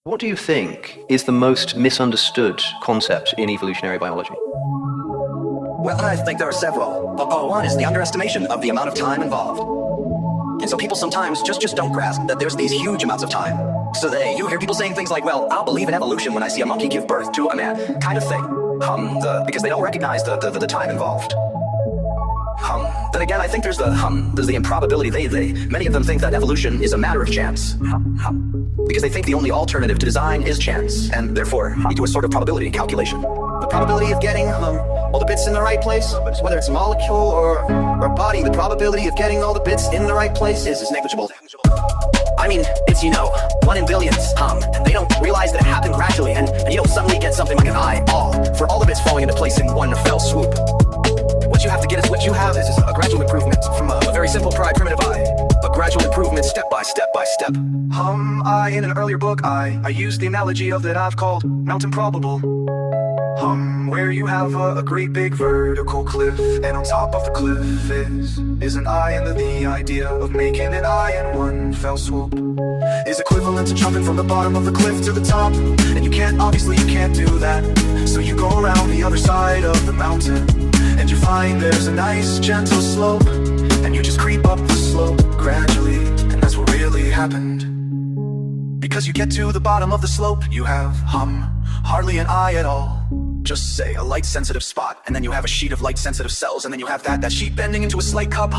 What do you think is the most misunderstood concept in evolutionary biology? Well, I think there are several. But one is the underestimation of the amount of time involved. And so people sometimes just don't grasp that there's these huge amounts of time. So you hear people saying things like, well, I'll believe in evolution when I see a monkey give birth to a man, kind of thing. Because they don't recognize the time involved. Then again, I think there's the improbability. Many of them think that evolution is a matter of chance. Because they think the only alternative to design is chance, and therefore you do a sort of probability calculation. The probability of getting all the bits in the right place, whether it's a molecule or a body, the probability of getting all the bits in the right place is negligible. I mean, it's, 1 in billions, and they don't realize that it happened gradually, and you don't suddenly get something like an eyeball for all the bits falling into place in one fell swoop. What you have to get is what you have is a gradual improvement from a very simple primitive I. A gradual improvement step by step by step. In an earlier book, I used the analogy of that I've called mountain probable. Where you have a great big vertical cliff, and on top of the cliff is an eye, and the idea of making an eye in one fell swoop is equivalent to jumping from the bottom of the cliff to the top. And you can't do that. So you go around the other side of the mountain, and you find there's a nice gentle slope, and you just creep up the slope gradually, and that's what really happened. Because you get to the bottom of the slope, you have hardly an eye at all. Just say a light-sensitive spot, and then you have a sheet of light-sensitive cells, and then you have that sheet bending into a slight cup,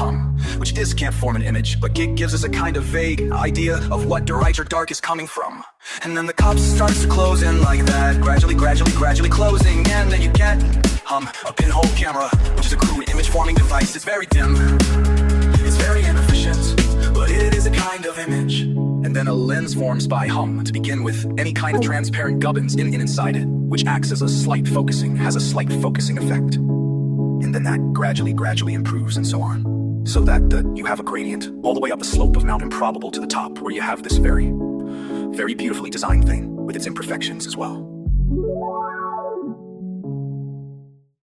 which can't form an image, but gives us a kind of vague idea of what light or dark is coming from. And then the cup starts to close in like that, gradually closing, and then you get a pinhole camera, which is a crude image-forming device. It's very dim, it's very inefficient, but it is a kind of image. And then a lens forms by to begin with any kind of transparent gubbins inside it, which acts as has a slight focusing effect. And then that gradually improves and so on. So that you have a gradient all the way up the slope of Mount Improbable to the top, where you have this very, very beautifully designed thing with its imperfections as well.